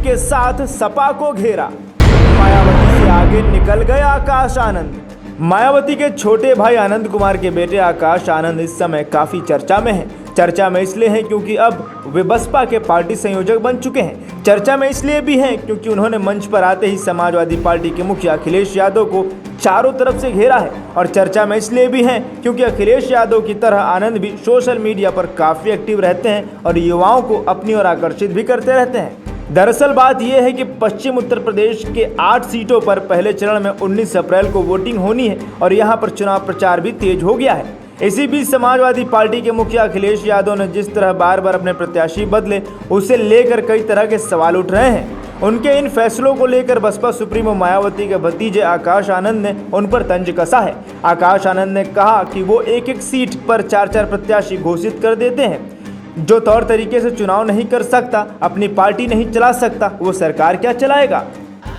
के साथ सपा को घेरा। मायावती से आगे निकल गए आकाश आनंद। मायावती के छोटे भाई आनंद कुमार के बेटे आकाश आनंद इस समय काफी चर्चा में हैं। चर्चा में इसलिए हैं क्योंकि अब वे बसपा के पार्टी संयोजक बन चुके हैं। चर्चा में इसलिए भी हैं क्योंकि उन्होंने मंच पर आते ही समाजवादी पार्टी के मुखिया अखिलेश यादव को चारों तरफ से घेरा है। और चर्चा में इसलिए भी हैं क्योंकि अखिलेश यादव की तरह आनंद भी सोशल मीडिया पर काफी एक्टिव रहते हैं और युवाओं को अपनी ओर आकर्षित भी करते रहते हैं। दरअसल बात यह है कि पश्चिम उत्तर प्रदेश के 8 सीटों पर पहले चरण में 19 अप्रैल को वोटिंग होनी है और यहां पर चुनाव प्रचार भी तेज हो गया है। इसी बीच समाजवादी पार्टी के मुखिया अखिलेश यादव ने जिस तरह बार बार अपने प्रत्याशी बदले, उसे लेकर कई तरह के सवाल उठ रहे हैं। उनके इन फैसलों को लेकर बसपा सुप्रीमो मायावती के भतीजे आकाश आनंद ने उन पर तंज कसा है। आकाश आनंद ने कहा कि वो एक एक सीट पर 4-4 प्रत्याशी घोषित कर देते हैं। जो तौर तरीके से चुनाव नहीं कर सकता, अपनी पार्टी नहीं चला सकता, वो सरकार क्या चलाएगा।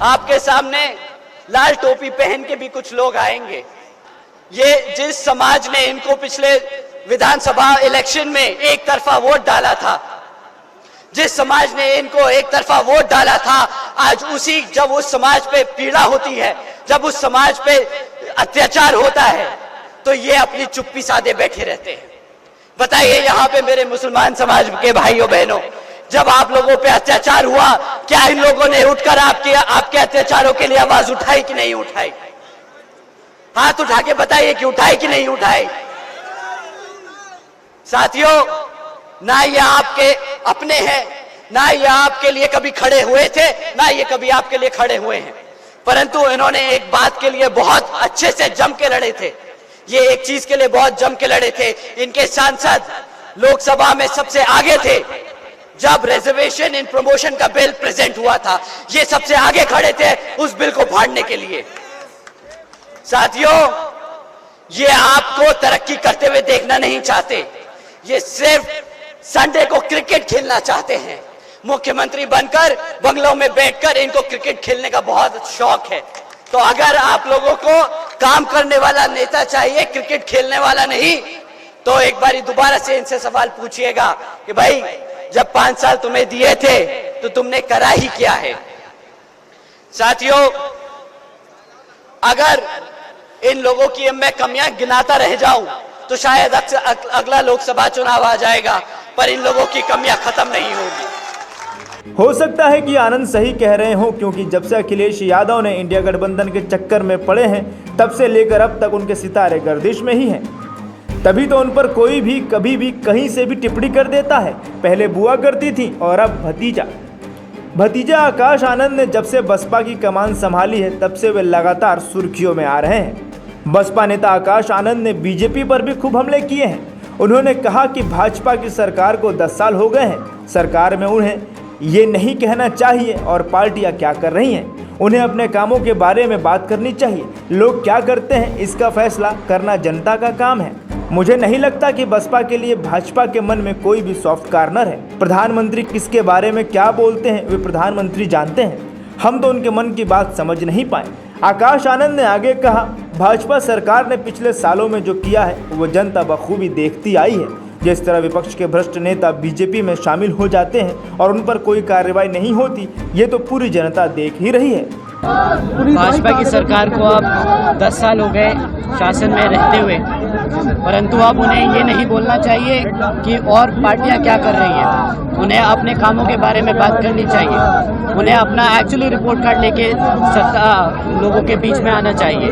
आपके सामने लाल टोपी पहन के भी कुछ लोग आएंगे। ये जिस समाज ने इनको पिछले विधानसभा इलेक्शन में एक तरफा वोट डाला था, जिस समाज ने इनको एक तरफा वोट डाला था, आज जब उस समाज पे पीड़ा होती है, जब उस समाज पे अत्याचार होता है, तो ये अपनी चुप्पी साधे बैठे रहते हैं। बताइए यहाँ पे मेरे मुसलमान समाज के भाइयों बहनों, जब आप लोगों पे अत्याचार हुआ, क्या इन लोगों ने उठकर आपके अत्याचारों के लिए आवाज उठाई कि नहीं उठाई? हाथ उठा के बताइए कि उठाई कि नहीं उठाई? साथियों, ना ये आपके अपने हैं, ना ये आपके लिए कभी खड़े हुए थे, ना ये कभी आपके लिए खड़े हुए हैं, परंतु इन्होंने एक बात के लिए बहुत अच्छे से जम के लड़े थे। ये एक चीज के लिए बहुत जम के लड़े थे। इनके सांसद लोकसभा में सबसे आगे थे। जब रिजर्वेशन इन प्रमोशन का बिल प्रेजेंट हुआ था, ये सबसे आगे खड़े थे उस बिल को फाड़ने के लिए। साथियों, ये आपको तरक्की करते हुए देखना नहीं चाहते, ये सिर्फ संडे को क्रिकेट खेलना चाहते हैं। मुख्यमंत्री बनकर बंगलों में बैठकर इनको क्रिकेट खेलने का बहुत शौक है। तो अगर आप लोगों को काम करने वाला नेता चाहिए, क्रिकेट खेलने वाला नहीं, तो एक बारी दोबारा से इनसे सवाल पूछिएगा कि भाई जब 5 साल तुम्हें दिए थे तो तुमने करा ही क्या है। साथियों, अगर इन लोगों की मैं कमियां गिनाता रह जाऊं तो शायद अगला लोकसभा चुनाव आ जाएगा, पर इन लोगों की कमियां खत्म नहीं होगी। हो सकता है कि आनंद सही कह रहे हों, क्योंकि जब से अखिलेश यादव ने इंडिया गठबंधन के चक्कर में पड़े हैं, तब से लेकर अब तक उनके सितारे गर्दिश में ही हैं। तभी तो उन पर कोई भी कभी भी कहीं से भी टिप्पणी कर देता है। पहले बुआ करती थी और अब भतीजा आकाश आनंद ने जब से बसपा की कमान संभाली है, तब से वे लगातार सुर्खियों में आ रहे हैं। बसपा नेता आकाश आनंद ने बीजेपी पर भी खूब हमले किए हैं। उन्होंने कहा कि भाजपा की सरकार को 10 साल हो गए हैं, सरकार में उन्हें ये नहीं कहना चाहिए और पार्टियां क्या कर रही हैं, उन्हें अपने कामों के बारे में बात करनी चाहिए। लोग क्या करते हैं, इसका फैसला करना जनता का काम है। मुझे नहीं लगता कि बसपा के लिए भाजपा के मन में कोई भी सॉफ्ट कॉर्नर है। प्रधानमंत्री किसके बारे में क्या बोलते हैं, वे प्रधानमंत्री जानते हैं। हम तो उनके मन की बात समझ नहीं पाए। आकाश आनंद ने आगे कहा, भाजपा सरकार ने पिछले सालों में जो किया है वो जनता बखूबी देखती आई है। जिस तरह विपक्ष के भ्रष्ट नेता बीजेपी में शामिल हो जाते हैं और उन पर कोई कार्रवाई नहीं होती, ये तो पूरी जनता देख ही रही है। भाजपा की सरकार को अब 10 साल हो गए शासन में रहते हुए, परंतु अब उन्हें ये नहीं बोलना चाहिए कि और पार्टियां क्या कर रही हैं। उन्हें अपने कामों के बारे में बात करनी चाहिए। उन्हें अपना एक्चुअली रिपोर्ट कार्ड लेके सत्ता लोगों के बीच में आना चाहिए।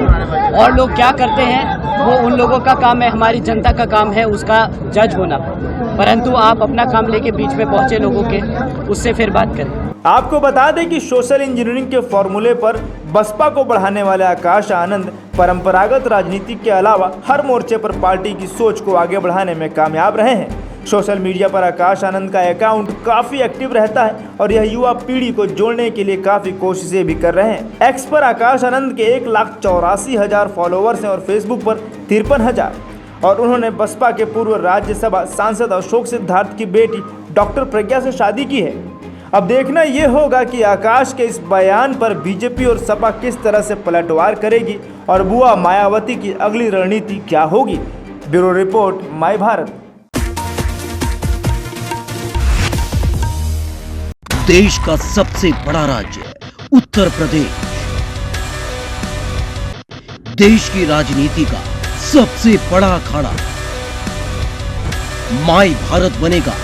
और लोग क्या करते हैं वो उन लोगों का काम है, हमारी जनता का काम है उसका जज होना। परंतु आप अपना काम लेके बीच में पहुंचे लोगों के, उससे फिर बात करें। आपको बता दें कि सोशल इंजीनियरिंग के फॉर्मूले पर बसपा को बढ़ाने वाले आकाश आनंद परंपरागत राजनीति के अलावा हर मोर्चे पर पार्टी की सोच को आगे बढ़ाने में कामयाब रहे हैं। सोशल मीडिया पर आकाश आनंद का अकाउंट काफी एक्टिव रहता है और यह युवा पीढ़ी को जोड़ने के लिए काफी कोशिशें भी कर रहे हैं। एक्स पर आकाश आनंद के 1,84,000 फॉलोअर्स हैं और फेसबुक पर 53,000। और उन्होंने बसपा के पूर्व राज्यसभा सांसद अशोक सिद्धार्थ की बेटी डॉक्टर प्रज्ञा से शादी की है। अब देखना ये होगा कि आकाश के इस बयान पर बीजेपी और सपा किस तरह से पलटवार करेगी और बुआ मायावती की अगली रणनीति क्या होगी। Bureau report, my Bharat. देश का सबसे बड़ा राज्य उत्तर प्रदेश, देश की राजनीति का सबसे बड़ा अखाड़ा, माई भारत बनेगा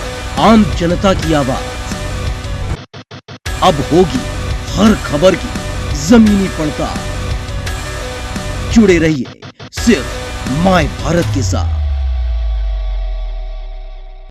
आम जनता की आवाज। अब होगी हर खबर की जमीनी पड़ताल। जुड़े रहिए सिर्फ माई भारत के साथ।